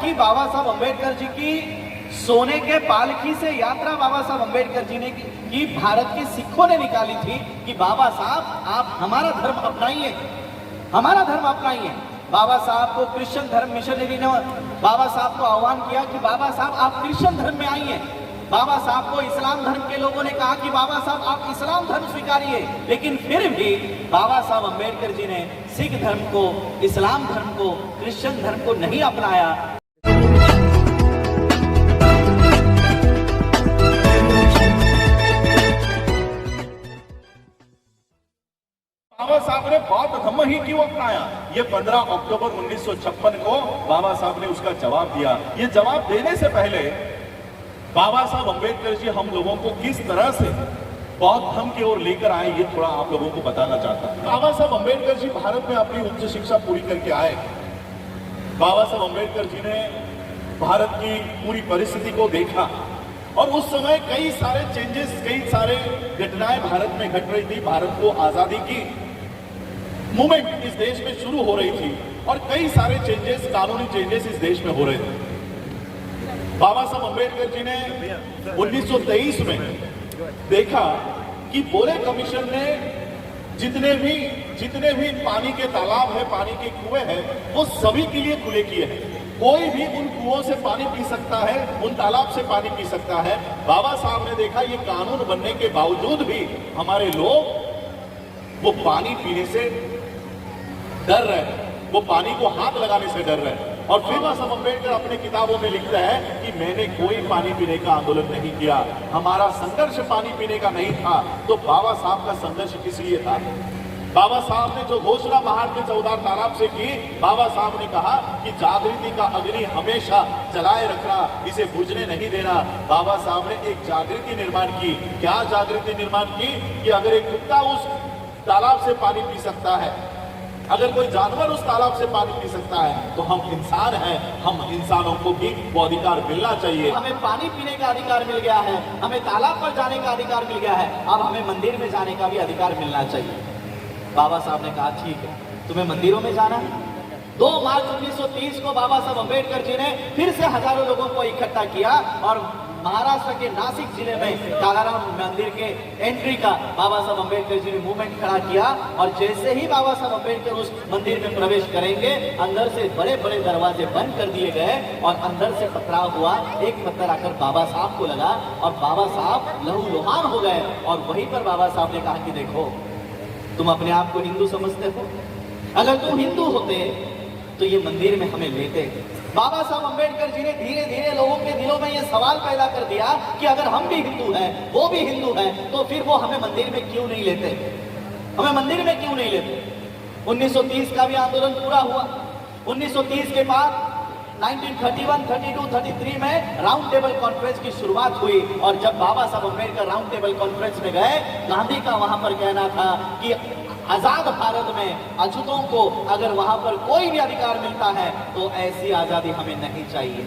की बाबा साहब अंबेडकर जी की सोने के पालकी से यात्रा बाबा साहब अंबेडकर जी ने की भारत के सिखों ने निकाली थी कि बाबा साहब आप हमारा धर्म अपनाइए, हमारा धर्म अपनाइए। बाबा साहब को क्रिश्चियन धर्म मिशनरी ने बाबा साहब को आह्वान किया कि बाबा साहब आप क्रिश्चियन धर्म में आइए। बाबा साहब को इस्लाम धर्म के लोगों ने कहा कि बाबा साहब आप इस्लाम धर्म स्वीकारिए, लेकिन फिर भी बाबा साहब अंबेडकर जी ने सिख धर्म को, इस्लाम धर्म को, क्रिश्चियन धर्म को नहीं अपनाया। बाबा साहब ने बौद्ध धर्म ही क्यों अपनाया? ये 15 अक्टूबर 1956 को बाबा साहब ने उसका जवाब दिया। ये जवाब देने से पहले बाबा साहब अंबेडकर जी हम लोगों को किस तरह से बौद्ध धर्म की ओर लेकर आए, ये थोड़ा आप लोगों को बताना चाहता हूं। बाबा साहब अंबेडकर जी भारत में अपनी उच्च शिक्षा पूरी करके आए। बाबा साहब अंबेडकर जी ने भारत की पूरी परिस्थिति को देखा और उस समय कई सारे चेंजेस, कई सारे घटनाएं भारत में घट रही थी। भारत को आजादी की मूवमेंट इस देश में शुरू हो रही थी और कई सारे चेंजेस, कानूनी चेंजेस इस देश में हो रहे थे। बाबा साहब अंबेडकर जी ने 1923 में देखा कि बोरे कमीशन ने जितने भी पानी के तालाब है, पानी के कुएं हैं, वो सभी के लिए खुले किए हैं। कोई भी उन कुओं से पानी पी सकता है, उन तालाब से पानी पी सकता है। बाबा साहब ने देखा ये कानून बनने के बावजूद भी हमारे लोग वो पानी पीने से डर रहे हैं, वो पानी को हाथ लगाने से डर रहे हैं। और फिर बाबा साहब अंबेडकर अपने किताबों में लिखता है कि मैंने कोई पानी पीने का आंदोलन नहीं किया, हमारा संघर्ष पानी पीने का नहीं था। तो बाबा साहब का संघर्ष किस लिए था? बाबा साहब ने जो घोषणा बाहर के 14 तालाब से की, बाबा साहब ने कहा कि जागृति का अग्नि हमेशा जलाए रखना, इसे बुझने नहीं देना। बाबा साहब ने एक जागृति निर्माण की। क्या जागृति निर्माण की? कि अगर एक कुत्ता उस तालाब से पानी पी सकता है, अगर कोई जानवर उस तालाब से पानी पी सकता है, तो हम इंसान हैं, हम इंसानों को भी वो अधिकार मिलना चाहिए। हमें पानी पीने का अधिकार मिल गया है, हमें तालाब पर जाने का अधिकार मिल गया है, अब हमें मंदिर में जाने का भी अधिकार मिलना चाहिए। बाबा साहब ने कहा ठीक है, तुम्हें मंदिरों में जाना है। 2 मार्च 1930 को बाबा साहब अंबेडकर जी ने फिर से हजारों लोगों को इकट्ठा किया और महाराष्ट्र के नासिक जिले में कालाराम मंदिर के एंट्री का बाबा साहब अंबेडकर जी ने मूवमेंट खड़ा किया। और जैसे ही बाबा साहब अंबेडकर उस मंदिर में प्रवेश करेंगे, अंदर से बड़े बड़े दरवाजे बंद कर दिए गए और अंदर से पथराव हुआ। एक पत्थर आकर बाबा साहब को लगा और बाबा साहब लहूलुहान हो गए। और वहीं पर बाबा साहब ने कहा कि देखो, तुम अपने आप को हिंदू समझते हो, अगर तुम हिंदू होते तो ये मंदिर में हमें लेते। बाबा साहब अंबेडकर जी ने धीरे धीरे लोगों के दिलों में ये सवाल पैदा कर दिया कि अगर हम भी हिंदू हैं, वो भी हिंदू हैं, तो फिर वो हमें मंदिर में क्यों नहीं लेते, हमें मंदिर में क्यों नहीं लेते। 1930 का भी आंदोलन पूरा हुआ। 1930 के बाद 1931, 32, 33 में राउंड टेबल कॉन्फ्रेंस की शुरुआत हुई। और जब बाबा साहब अंबेडकर राउंड टेबल कॉन्फ्रेंस में गए, गांधी का वहां पर कहना था कि आजाद भारत में अछूतों को अगर वहां पर कोई भी अधिकार मिलता है तो ऐसी आजादी हमें नहीं चाहिए।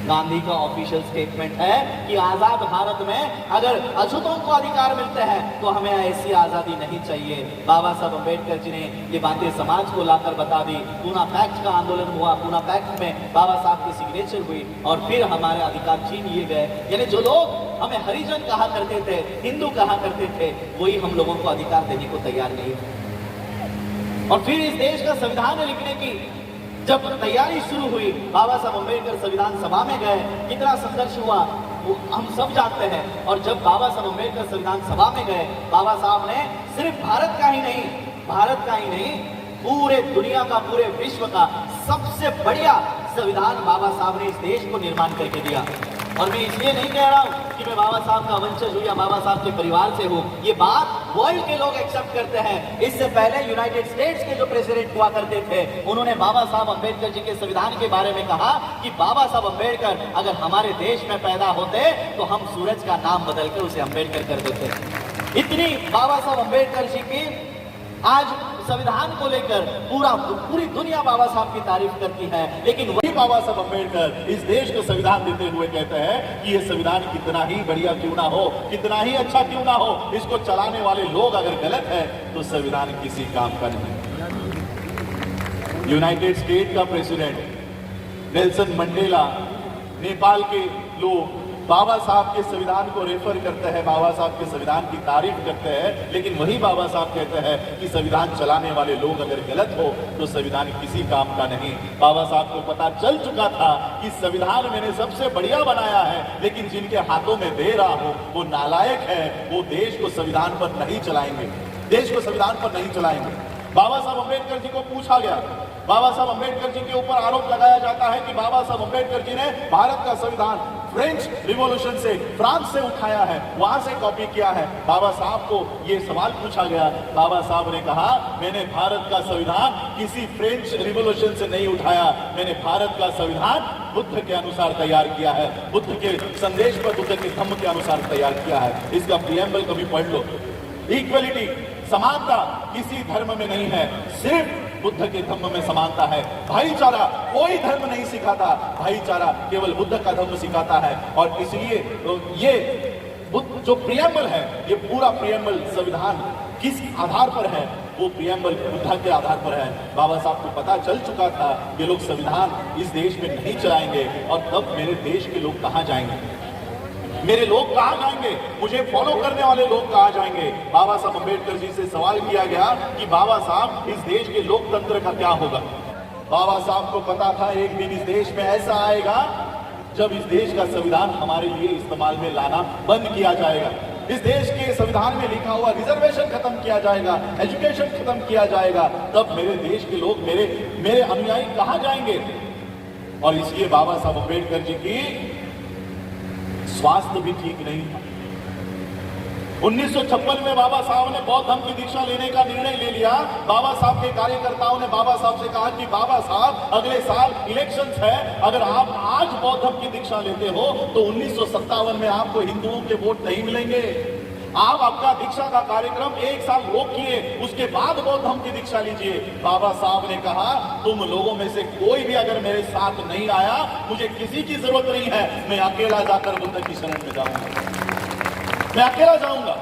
गांधी का ऑफिशियल स्टेटमेंट है कि आजाद भारत में अगर अछूतों को अधिकार मिलते हैं तो हमें ऐसी आजादी नहीं चाहिए। बाबा साहब अंबेडकर जी ने ये बातें समाज को लाकर बता दी। पूना पैक्ट का आंदोलन हुआ, पूना पैक्ट में बाबा साहब की सिग्नेचर हुई और फिर हमारे अधिकार छीन लिए गए। यानी जो लोग हमें हरिजन कहा करते थे, हिंदू कहा करते थे, वही हम लोगों को अधिकार देने को तैयार नहीं थे। और फिर इस देश का संविधान लिखने की जब तैयारी शुरू हुई, बाबा साहब अंबेडकर संविधान सभा में गए, कितना संघर्ष हुआ वो हम सब जानते हैं। और जब बाबा साहब अंबेडकर संविधान सभा में गए, बाबा साहब ने सिर्फ भारत का ही नहीं, पूरे दुनिया का, पूरे विश्व का सबसे बढ़िया संविधान बाबा साहब ने इस देश को निर्माण करके दिया। और मैं इसलिए नहीं कह रहा हूं कि मैं बाबा साहब का वंशज हूं या बाबा साहब के परिवार से हूं, ये बात वर्ल्ड के लोग एक्सेप्ट करते हैं। इससे पहले यूनाइटेड स्टेट्स के जो प्रेसिडेंट हुआ करते थे, उन्होंने बाबा साहब अंबेडकर जी के संविधान के बारे में कहा कि बाबा साहब अंबेडकर अगर हमारे देश में पैदा होते तो हम सूरज का नाम बदलकर उसे अंबेडकर कर देते। इतनी बाबा साहब अंबेडकर जी की आज संविधान को लेकर पूरी दुनिया बाबा साहब की तारीफ करती है। लेकिन वही बाबा साहब अंबेडकर इस देश को संविधान देते हुए कहते हैं कि ये संविधान कितना ही बढ़िया क्यों ना हो, कितना ही अच्छा क्यों ना हो, इसको चलाने वाले लोग अगर गलत है तो संविधान किसी काम का नहीं। यूनाइटेड स्टेट का प्रेसिडेंट नेल्सन मंडेला, नेपाल के लोग बाबा साहब के संविधान को रेफर करते हैं, बाबा साहब के संविधान की तारीफ करते हैं, लेकिन वही बाबा साहब कहते हैं कि संविधान चलाने वाले लोग अगर गलत हो तो संविधान किसी काम का नहीं। बाबा साहब को पता चल चुका था कि संविधान मैंने सबसे बढ़िया बनाया है, लेकिन जिनके हाथों में दे रहा हो वो नालायक है, वो देश को संविधान पर नहीं चलाएंगे, देश को संविधान पर नहीं चलाएंगे। बाबा साहब अम्बेडकर जी को पूछा गया, बाबा साहब अम्बेडकर जी के ऊपर आरोप लगाया जाता है कि बाबा साहब अम्बेडकर जी ने भारत का संविधान फ्रेंच रिवॉल्यूशन से, फ्रांस से उठाया है, वहां से कॉपी किया है। बाबा साहब को यह सवाल पूछा गया, बाबा साहब ने कहा मैंने भारत का संविधान किसी फ्रेंच रिवॉल्यूशन से नहीं उठाया, मैंने भारत का संविधान बुद्ध के अनुसार तैयार किया है, बुद्ध के संदेश पर, बुद्ध के धम्म के अनुसार तैयार किया है। इसका प्रीएम्बल कभी पढ़ लो। इक्वलिटी, समानता किसी धर्म में नहीं है, सिर्फ बुद्ध के धम्म में समानता है। भाईचारा कोई धर्म नहीं सिखाता, भाईचारा केवल बुद्ध का धम्म सिखाता है। और इसलिए ये बुद्ध जो प्रीएम्बल है, ये पूरा प्रीएम्बल संविधान किस आधार पर है, वो प्रीएम्बल बुद्ध के आधार पर है। बाबा साहब को पता चल चुका था ये लोग संविधान इस देश में नहीं चलाएंगे, और तब मेरे देश के लोग कहां जाएंगे, मेरे लोग कहां जाएंगे, मुझे फॉलो करने वाले लोग कहां जाएंगे। बाबा साहब अम्बेडकर जी से सवाल किया गया कि बाबा साहब इस देश के लोकतंत्र का क्या होगा। बाबा साहब को पता था एक दिन इस देश में ऐसा आएगा जब इस देश का संविधान हमारे लिए इस्तेमाल में लाना बंद किया जाएगा, इस देश के संविधान में लिखा हुआ रिजर्वेशन खत्म किया जाएगा, एजुकेशन खत्म किया जाएगा, तब मेरे देश के लोग, मेरे अनुयायी कहां जाएंगे। और इसलिए बाबा साहब अम्बेडकर जी की स्वास्थ्य भी ठीक नहीं था। 1956 में बाबा साहब ने बौद्ध धर्म की दीक्षा लेने का निर्णय ले लिया। बाबा साहब के कार्यकर्ताओं ने बाबा साहब से कहा कि बाबा साहब अगले साल इलेक्शंस है, अगर आप आज बौद्ध धर्म की दीक्षा लेते हो तो 1957 में आपको हिंदुओं के वोट नहीं मिलेंगे। आप आपका दीक्षा का कार्यक्रम एक साल रोकिए, उसके बाद बौद्ध धर्म की दीक्षा लीजिए। बाबा साहब ने कहा तुम लोगों में से कोई भी अगर मेरे साथ नहीं आया, मुझे किसी की जरूरत नहीं है, मैं अकेला जाकर बुद्ध की शरण में जाऊंगा, मैं अकेला जाऊंगा।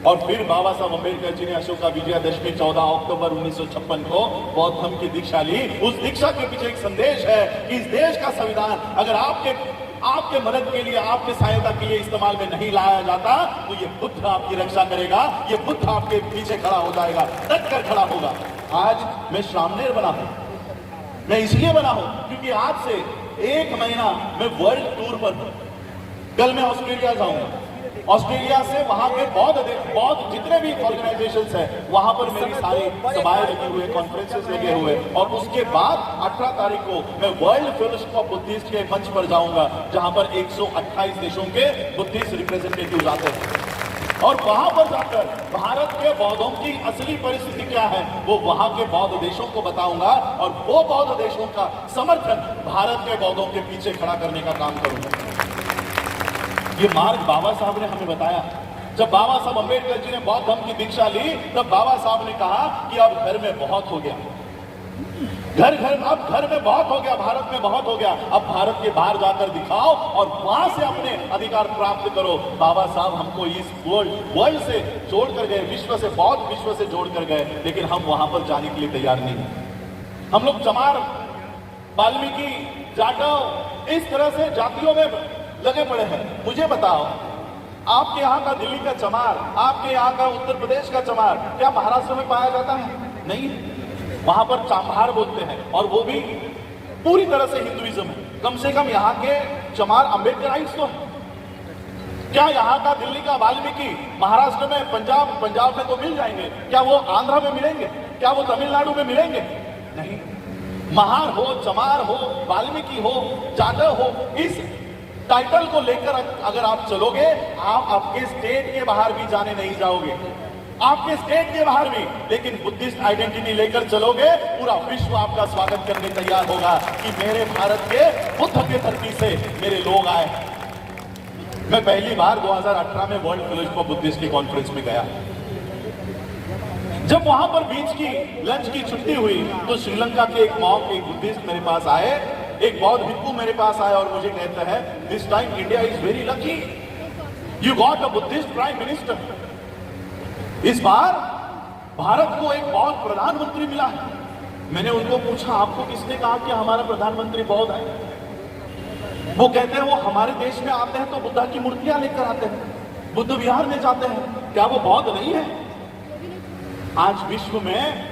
और फिर बाबा साहब अम्बेडकर जी ने अशोका विजयादशमी 14 अक्टूबर 1956 को बौद्ध धर्म की दीक्षा ली। उस दीक्षा के पीछे एक संदेश है कि इस देश का संविधान अगर आपके मदद के लिए, आपके सहायता के लिए इस्तेमाल में नहीं लाया जाता तो ये बुद्ध आपकी रक्षा करेगा, ये बुद्ध आपके पीछे खड़ा हो जाएगा, डट कर खड़ा होगा। आज मैं श्रामणेर बना हूं, मैं इसलिए बना हूं क्योंकि आज से 1 महीना मैं वर्ल्ड टूर पर हूं। कल मैं ऑस्ट्रेलिया जाऊंगा, ऑस्ट्रेलिया से वहां के बौद्ध जितने भी ऑर्गेनाइजेशंस हैं वहां पर मेरी सारी सभाएं लगे हुए, कॉन्फ्रेंसेस लगे हुए, और उसके बाद 18 तारीख को मैं वर्ल्ड फेलोशिप ऑफ बुद्धिस्ट के मंच पर जाऊंगा जहां पर 128 देशों के बुद्धिस्ट रिप्रेजेंटेटिव आते हैं। और वहां पर जाकर भारत के बौद्धों की असली परिस्थिति क्या है वो वहां के बौद्ध देशों को बताऊंगा, और वो बौद्ध देशों का समर्थन भारत के बौद्धों के पीछे खड़ा करने का काम करूंगा। ये मार्ग बाबा साहब ने हमें बताया। जब बाबा साहब अम्बेडकर जी ने बौद्ध धर्म की दीक्षा ली तब बाबा साहब ने कहा कि अब घर में बहुत हो गया, अब घर में बहुत हो गया, भारत में बहुत हो गया, अब भारत के बाहर जाकर दिखाओ और वहां से अपने अधिकार प्राप्त करो। बाबा साहब हमको इस वर्ल्ड से जोड़ कर गए, विश्व से, बौद्ध विश्व से जोड़ कर गए, लेकिन हम वहां पर जाने के लिए तैयार नहीं। हम लोग चमार, वाल्मीकि, जाटव, इस तरह से जातियों में लगे पड़े हैं। मुझे बताओ, आपके यहाँ का दिल्ली का चमार, आपके यहाँ का उत्तर प्रदेश का चमार क्या महाराष्ट्र में पाया जाता है? नहीं, वहां पर चाम्भार बोलते हैं, और वो भी पूरी तरह से हिंदुइज्म है। कम से कम यहाँ के चमार अम्बेडकराइट्स तो है। क्या यहाँ का दिल्ली का वाल्मीकि महाराष्ट्र में, पंजाब में तो मिल जाएंगे, क्या वो आंध्र में मिलेंगे? क्या वो तमिलनाडु में मिलेंगे? नहीं। महार हो, चमार हो, वाल्मीकि हो, जाटव हो, इस टाइटल को लेकर अगर आप चलोगे, आप आपके स्टेट के बाहर भी जाने नहीं जाओगे, आपके स्टेट के बाहर भी, लेकिन बुद्धिस्ट आइडेंटिटी लेकर चलोगे, पूरा विश्व आपका स्वागत करने तैयार होगा कि मेरे भारत के बुद्ध के धरती से मेरे लोग आए। मैं पहली बार 2018 में वर्ल्ड फेलोशिप ऑफ बुद्धिस्ट की कॉन्फ्रेंस में गया। जब वहां पर बीच की लंच की छुट्टी हुई तो श्रीलंका के एक मॉन्क, एक बुद्धिस्ट मेरे पास आए, एक बौद्ध भिक्षु मेरे पास आया और मुझे कहता है, this time India is very lucky, you got a Buddhist prime minister. इस बार भारत को एक बौद्ध प्रधानमंत्री मिला है। मैंने उनको पूछा, आपको किसने कहा कि हमारा प्रधानमंत्री बौद्ध है? वो कहते हैं वो हमारे देश में आते हैं तो बुद्धा की मूर्तियां लेकर आते हैं, बुद्ध विहार में जाते हैं, क्या वो बौद्ध नहीं है? आज विश्व में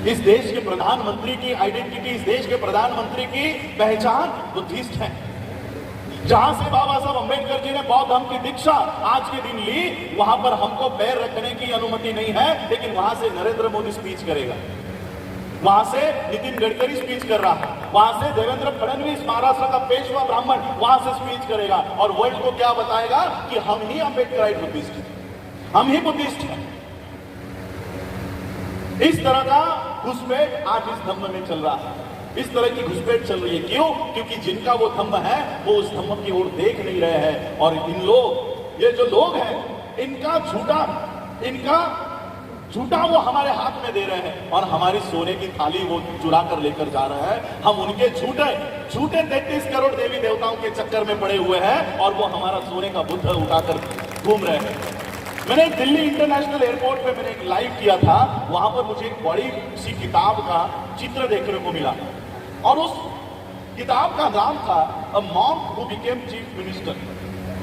इस देश के प्रधानमंत्री की आइडेंटिटी, इस देश के प्रधानमंत्री की पहचान बुद्धिस्ट है। जहां से बाबा साहब अंबेडकर जी ने बौद्ध धर्म की दीक्षा आज के दिन ली, वहां पर हमको पैर रखने की अनुमति नहीं है, लेकिन वहां से नरेंद्र मोदी स्पीच करेगा, वहां से नितिन गडकरी स्पीच कर रहा है, वहां से देवेंद्र फडणवीस महाराष्ट्र का पेशवा ब्राह्मण वहां से स्पीच करेगा और वर्ल्ड को क्या बताएगा कि हम ही अंबेडकराइट बुद्धिस्ट हैं, हम ही बुद्धिस्ट हैं। इस तरह का घुसपैठ आज इस धम्म में चल रहा है, इस तरह की घुसपैठ चल रही है। क्यों? क्योंकि जिनका वो धम्म है वो उस धम्म की ओर देख नहीं रहे हैं और इन लोग, ये जो लोग हैं, इनका झूठा वो हमारे हाथ में दे रहे हैं और हमारी सोने की थाली वो चुरा कर लेकर जा रहे हैं। हम उनके झूठे 33 करोड़ देवी देवताओं के चक्कर में पड़े हुए हैं और वो हमारा सोने का बुद्ध उठाकर घूम रहे हैं। मैंने दिल्ली इंटरनेशनल एयरपोर्ट पे मैंने एक लाइव किया था, वहां पर मुझे एक बड़ी सी किताब का चित्र देखने को मिला और उस किताब का नाम था a monk who became chief minister,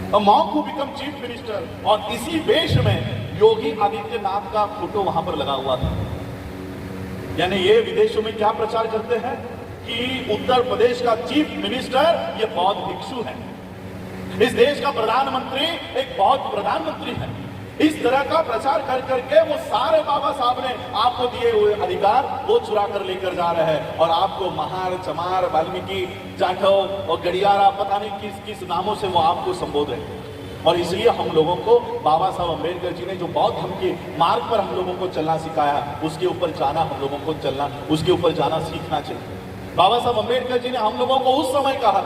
a monk who become chief minister. और इसी वेश में योगी आदित्यनाथ का फोटो वहां पर लगा हुआ था। यानी ये विदेशों में क्या प्रचार करते हैं कि उत्तर प्रदेश का चीफ मिनिस्टर ये बौद्ध भिक्षु है, इस देश का प्रधानमंत्री एक बौद्ध प्रधानमंत्री है। इस तरह का प्रचार कर करके वो सारे बाबा साहब ने आपको दिए हुए अधिकार वो चुरा कर लेकर जा रहे हैं और आपको महार, चमार, वाल्मीकि, जाटव और गड़ियारा, पता नहीं किस किस नामों से वो आपको संबोध रहे हैं। और इसलिए हम लोगों को बाबा साहब अम्बेडकर जी ने जो बौद्ध धर्म के मार्ग पर हम लोगों को चलना सिखाया, उसके ऊपर जाना हम लोगों को चलना, उसके ऊपर जाना सीखना चाहिए। बाबा साहब अम्बेडकर जी ने हम लोगों को उस समय कहा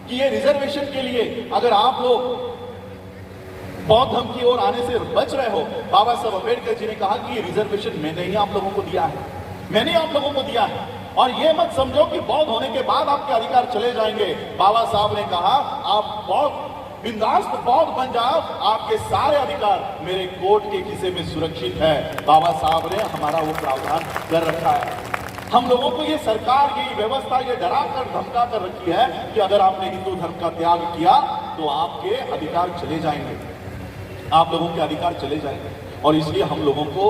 कि ये रिजर्वेशन के लिए अगर आप लोग बौद्ध धर्म की ओर आने से बच रहे हो, बाबा साहब अम्बेडकर जी ने कहा कि ये रिजर्वेशन मैंने ही आप लोगों को दिया है, मैंने आप लोगों को दिया है और ये मत समझो कि बौद्ध होने के बाद आपके अधिकार चले जाएंगे। बाबा साहब ने कहा आप बौद्ध बिंदास बौद्ध बन जाओ, आपके सारे अधिकार मेरे कोर्ट के खिसे में सुरक्षित है। बाबा साहब ने हमारा वो प्रावधान कर रखा है। हम लोगों को ये सरकार, ये व्यवस्था ये डरा कर धमका कर रखी है कि अगर आपने हिंदू धर्म का त्याग किया तो आपके अधिकार चले जाएंगे, आप लोगों के अधिकार चले जाएंगे। और इसलिए हम लोगों को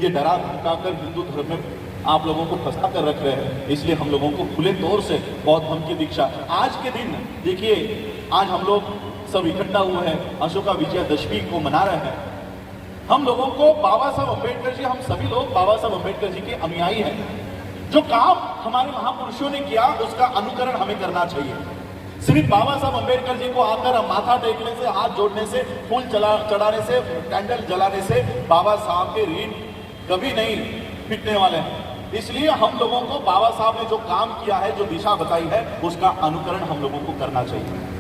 ये डरा धमका कर हिंदू धर्म में आप लोगों को फंसा कर रख रहे हैं। इसलिए हम लोगों को खुले तौर से बौद्ध धर्म की दीक्षा आज के दिन देखिए, आज हम लोग सब इकट्ठा हुए हैं, अशोका विजयादशमी को मना रहे हैं। हम लोगों को बाबा साहब अम्बेडकर जी, हम सभी लोग बाबा साहब अम्बेडकर जी के अनुयायी हैं। जो काम हमारे महापुरुषों ने किया उसका अनुकरण हमें करना चाहिए। सिर्फ बाबा साहब अम्बेडकर जी को आकर माथा टेकने से, हाथ जोड़ने से, फूल चढ़ाने से, कैंडल जलाने से बाबा साहब के ऋण कभी नहीं मिटने वाले हैं। इसलिए हम लोगों को बाबा साहब ने जो काम किया है, जो दिशा बताई है, उसका अनुकरण हम लोगों को करना चाहिए।